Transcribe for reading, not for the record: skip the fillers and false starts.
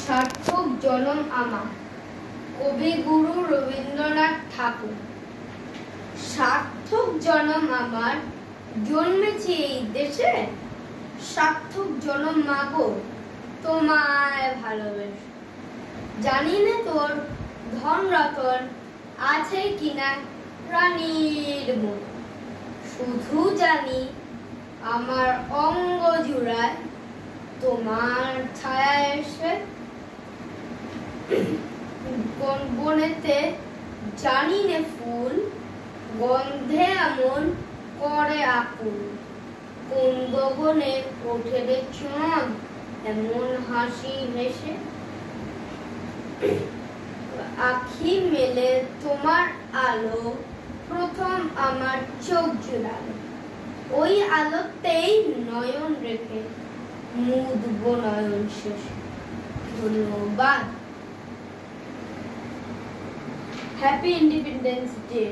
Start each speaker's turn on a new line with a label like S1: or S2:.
S1: সার্থক জনম আমার, কবিগুরু রবীন্দ্রনাথ ঠাকুর। সার্থক জনম আমার, জন্মেছি এই দেশে, সার্থক জনম মাগো তোমায় ভালোবেসে। জানি না তোর ধন রতন আছে কিনা রানীর মতো, শুধু জানি আমার অঙ্গ জুড়ায় তোমার ছায়া এসে। কোন বনেতে জানি নে ফুল গন্ধে এমন করে আকুল, কোন গগনে ওঠে রে চাঁদ এমন হাসি হেসে। আখি মেলে তোমার আলো প্রথম আমার চোখ জুড়ালো, ওই আলোতেই নয়ন রেখে মুদব নয়ন শেষে। ধন্যবাদ। Happy independence day.